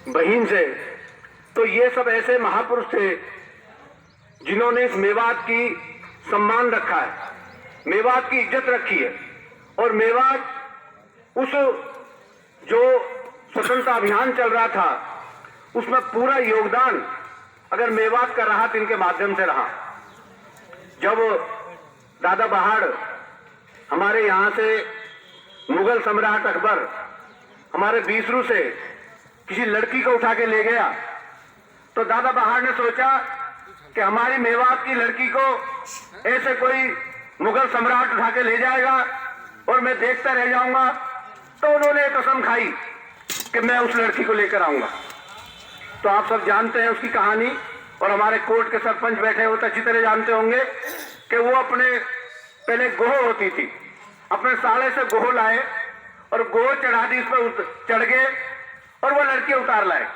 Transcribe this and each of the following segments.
बहन से, तो ये सब ऐसे महापुरुष थे जिन्होंने इस मेवात की सम्मान रखा है, मेवात की इज्जत रखी है। और मेवात उस जो स्वतंत्रता अभियान चल रहा था उसमें पूरा योगदान अगर मेवात का रहा तो इनके माध्यम से रहा। जब दादा बहाड़ हमारे यहाँ से मुगल सम्राट अकबर हमारे बीसरू से किसी लड़की को उठा के ले गया, तो दादा बहाड़ ने सोचा कि हमारी मेवात की लड़की को ऐसे कोई मुगल सम्राट उठा के ले जाएगा और मैं देखता रह जाऊंगा। तो उन्होंने कसम खाई कि मैं उस लड़की को लेकर आऊंगा। तो आप सब जानते हैं उसकी कहानी, और हमारे कोर्ट के सरपंच बैठे हो तो अच्छी तरह जानते होंगे कि वो अपने पहले गोह होती थी, अपने साले से गोह लाए और गोह चढ़ा दी, इस पर चढ़ गए और वो लड़की उतार लाए।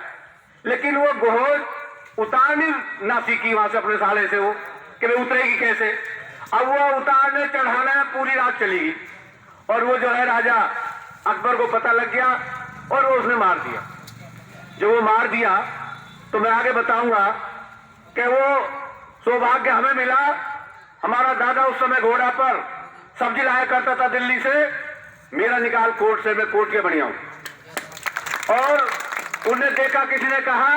लेकिन वो गोह उतारनी ना सीखी वहां से अपने साले से, वो कि भाई उतरेगी कैसे। अब वो उतारने चढ़ाना पूरी रात चली गई और वो जो है राजा अकबर को पता लग गया और वो उसने मार दिया। जब वो मार दिया तो मैं आगे बताऊंगा कि वो सौभाग्य हमें मिला। हमारा दादा उस समय घोड़ा पर सब्जी लाया करता था दिल्ली से, मेरा निकाल कोर्ट से, मैं कोर्ट के बढ़िया हूं। और उन्हें देखा, किसी ने कहा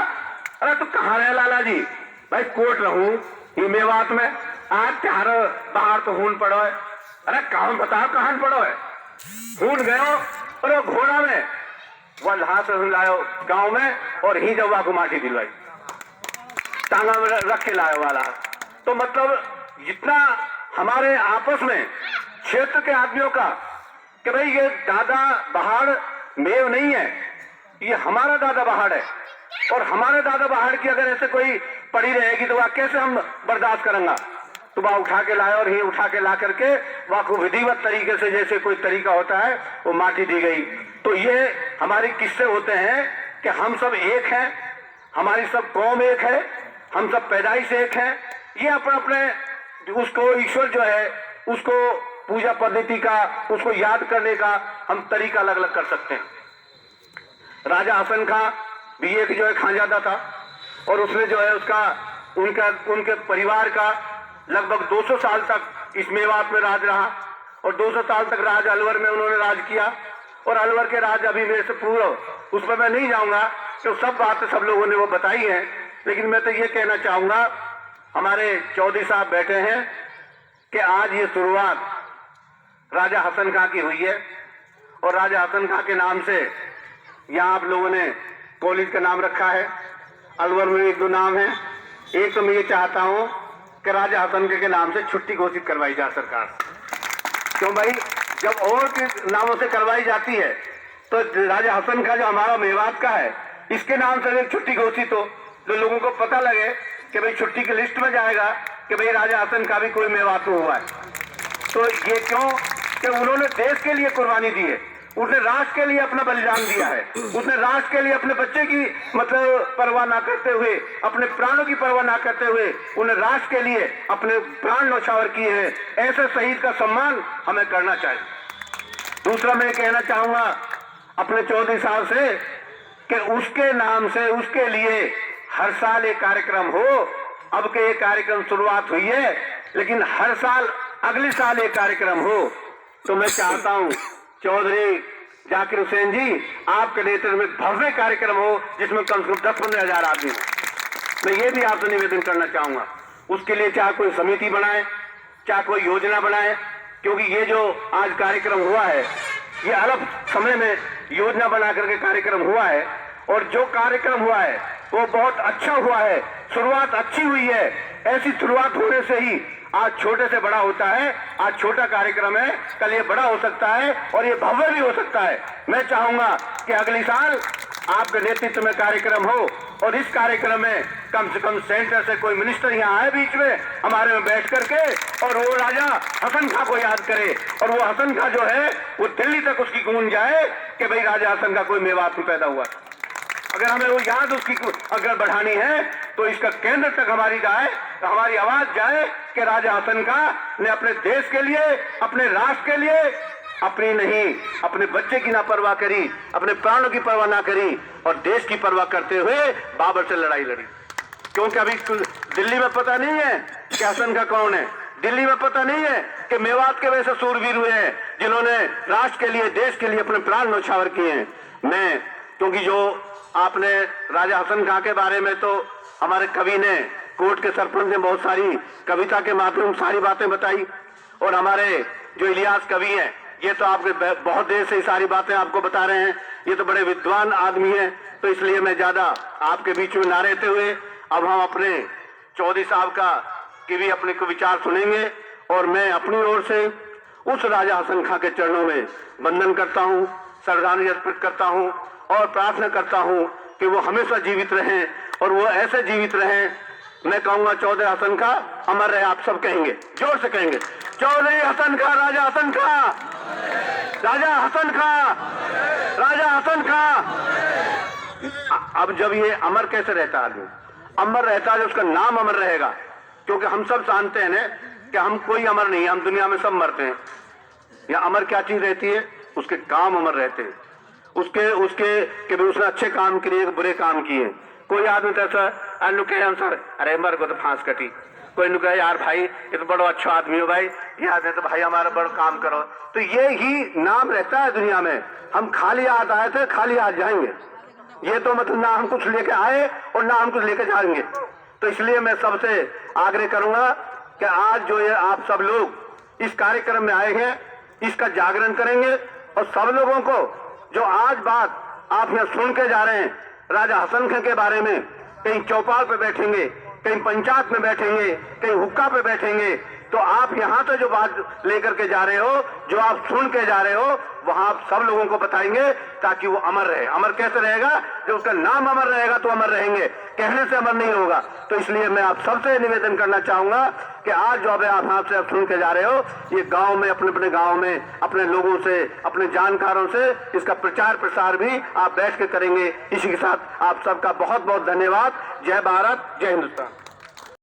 अरे तू कहाँ रहे लाला जी? भाई कोर्ट रहूं ये मेवात में, आज त्यार बाहर तो खून पड़ो है। अरे कहाँ बताओ कहाँ पड़ो है? खून गयो और वो घोड़ा में वह हाथ लायो गांव में और ही जवा को माटी दिलवाई, टांगा में रख के लायो वाला। तो मतलब जितना हमारे आपस में क्षेत्र के आदमियों का कि भाई ये दादा बहाड़ मेव नहीं है, ये हमारा दादा बहाड़ है, और हमारे दादा बहाड़ की अगर ऐसे कोई पड़ी रहेगी तो वह कैसे हम बर्दाश्त करेंगे। तो वह उठा के लाया और ही उठा के ला करके वह को विधिवत तरीके से, जैसे कोई तरीका होता है, वो माटी दी गई। तो ये हमारी किस्से होते हैं कि हम सब एक हैं, हमारी सब कौम एक है, हम सब पैदाइश एक हैं। ये अपने अपने उसको ईश्वर जो है उसको पूजा पद्धति का, उसको याद करने का हम तरीका अलग अलग कर सकते हैं। राजा हसन खां भी एक जो है खानजादा था और उसने जो है उसका उनके परिवार का लगभग 200 साल तक इस मेवात में राज रहा और 200 साल तक राज अलवर में उन्होंने राज किया। और अलवर के राज अभी मेरे से पूर्व, उस पर मैं नहीं जाऊंगा, तो सब बातें सब लोगों ने वो बताई हैं। लेकिन मैं तो ये कहना चाहूंगा, हमारे चौधरी साहब बैठे हैं कि आज ये शुरुआत राजा हसन खां की हुई है और राजा हसन खां के नाम से यहाँ आप लोगों ने कॉलेज का नाम रखा है। अलवर में एक दो नाम है। एक तो मैं ये चाहता हूँ कि राजा हसन के नाम से छुट्टी घोषित करवाई जाए सरकार से। क्यों भाई, जब और के नामों से करवाई जाती है तो राजा हसन का जो हमारा मेवात का है, इसके नाम से एक छुट्टी घोषित हो, तो लोगों को पता लगे कि भाई छुट्टी की लिस्ट में जाएगा कि भाई राजा हसन का भी कोई मेवात हुआ है। तो ये क्यों कि उन्होंने देश के लिए कुर्बानी दी है, उसने राष्ट्र के लिए अपना बलिदान दिया है, उसने राष्ट्र के लिए अपने बच्चे की मतलब परवाह ना करते हुए, अपने प्राणों की परवाह ना करते हुए उन्हें राष्ट्र के लिए अपने प्राण न्यौछावर किए हैं। ऐसे शहीद का सम्मान हमें करना चाहिए। दूसरा मैं कहना चाहूंगा अपने चौधरी साहब से कि उसके नाम से, उसके लिए हर साल एक कार्यक्रम हो। अब के एक कार्यक्रम शुरुआत हुई है, लेकिन हर साल अगले साल एक कार्यक्रम हो। तो मैं चाहता हूं चौधरी जाकिर हुसैन जी, आपके नेतृत्व में भव्य कार्यक्रम हो जिसमें कम से कम 10-15 हजार आदमी हो। मैं ये भी आपसे निवेदन करना चाहूंगा, उसके लिए चाहे कोई समिति बनाए, चाहे कोई योजना बनाए, क्योंकि ये जो आज कार्यक्रम हुआ है ये अलग समय में योजना बना करके कार्यक्रम हुआ है और जो कार्यक्रम हुआ है वो बहुत अच्छा हुआ है, शुरुआत अच्छी हुई है। ऐसी शुरुआत होने से ही आज छोटे से बड़ा होता है। आज छोटा कार्यक्रम है, कल ये बड़ा हो सकता है और ये भव्य भी हो सकता है। मैं चाहूंगा कि अगली साल आपके नेतृत्व में कार्यक्रम हो और इस कार्यक्रम में कम से कम सेंटर से कोई मिनिस्टर यहाँ आए बीच में हमारे में बैठ करके और वो राजा हसन खां को याद करे और वो हसन खां जो है वो दिल्ली तक उसकी गूंज जाए कि भाई राजा हसन का कोई मेवात में पैदा हुआ। अगर हमें वो याद उसकी अगर बढ़ानी है तो इसका केंद्र तक हमारी जाए, तो हमारी आवाज जाए कि राजा हसन खां ने अपने देश के लिए, अपने राष्ट्र के लिए, अपनी नहीं, अपने बच्चे की ना परवाह करी, अपने प्राणों की परवाह ना करी और देश की परवाह करते हुए बाबर से लड़ाई लड़ी। क्योंकि अभी दिल्ली में पता नहीं है कि हसन खां कौन है, दिल्ली में पता नहीं है कि मेवात के वैसे सूरवीर हुए हैं जिन्होंने राष्ट्र के लिए, देश के लिए अपने प्राण न्यौछावर किए हैं। मैं, क्योंकि जो आपने राजा हसन खां के बारे में तो हमारे कवि ने, कोर्ट के सरपंच ने बहुत सारी कविता के माध्यम सारी बातें बताई, और हमारे जो इलियास कवि हैं ये तो आपके बहुत देर से सारी बातें आपको बता रहे हैं। ये तो बड़े विद्वान आदमी हैं, तो इसलिए मैं ज्यादा आपके बीच में ना रहते हुए अब हम अपने चौधरी साहब का की भी अपने को विचार सुनेंगे। और मैं अपनी ओर से उस राजा हसन खां के चरणों में वंदन करता हूँ, श्रद्धांजलि अर्पित करता हूँ और प्रार्थना करता हूँ कि वो हमेशा जीवित रहें और वो ऐसे जीवित रहें। मैं कहूंगा चौधरी हसन खां अमर रहे। आप सब कहेंगे, जोर से कहेंगे, चौधरी हसन खां, राजा हसन खां, राजा हसन खां, राजा हसन खां। अब जब ये अमर कैसे रहता है आदमी? अमर रहता है, उसका नाम अमर रहेगा। क्योंकि हम सब जानते हैं ना कि हम कोई अमर नहीं है, हम दुनिया में सब मरते हैं। या अमर क्या चीज रहती है? उसके काम अमर रहते हैं, उसके कि भी उसने अच्छे काम किए, बुरे काम किए। कोई आदमी तो ऐसा सर अरे मर को तो फांस कटी, कोई नु कहे यार भाई ये तो बड़ा अच्छा आदमी हो भाई, ये आदमी तो भाई हमारा बड़ा काम करो। तो ये ही नाम रहता है दुनिया में। हम खाली हाथ आए थे, खाली हाथ जाएंगे। ये तो मतलब ना हम कुछ लेके आए और ना हम कुछ लेके जाएंगे। तो इसलिए मैं सबसे आग्रह करूंगा कि आज जो ये आप सब लोग इस कार्यक्रम में आए हैं, इसका जागरण करेंगे और सब लोगों को जो आज बात आप यहाँ सुन के जा रहे हैं राजा हसन खां के बारे में, कहीं चौपाल पे बैठेंगे, कहीं पंचायत में बैठेंगे, कहीं हुक्का पे बैठेंगे, तो आप यहाँ तो जो बात लेकर के जा रहे हो, जो आप सुन के जा रहे हो, वहां आप सब लोगों को बताएंगे ताकि वो अमर रहे। अमर कैसे रहेगा? जब उसका नाम अमर रहेगा तो अमर रहेंगे, कहने से अमर नहीं होगा। तो इसलिए मैं आप सबसे निवेदन करना चाहूंगा कि आज जो अब आप यहाँ से आप सुन के जा रहे हो, ये गांव में, अपने अपने गांव में अपने लोगों से, अपने जानकारों से इसका प्रचार प्रसार भी आप बैठ के करेंगे। इसी के साथ आप सबका बहुत बहुत धन्यवाद। जय भारत, जय हिंदुस्तान।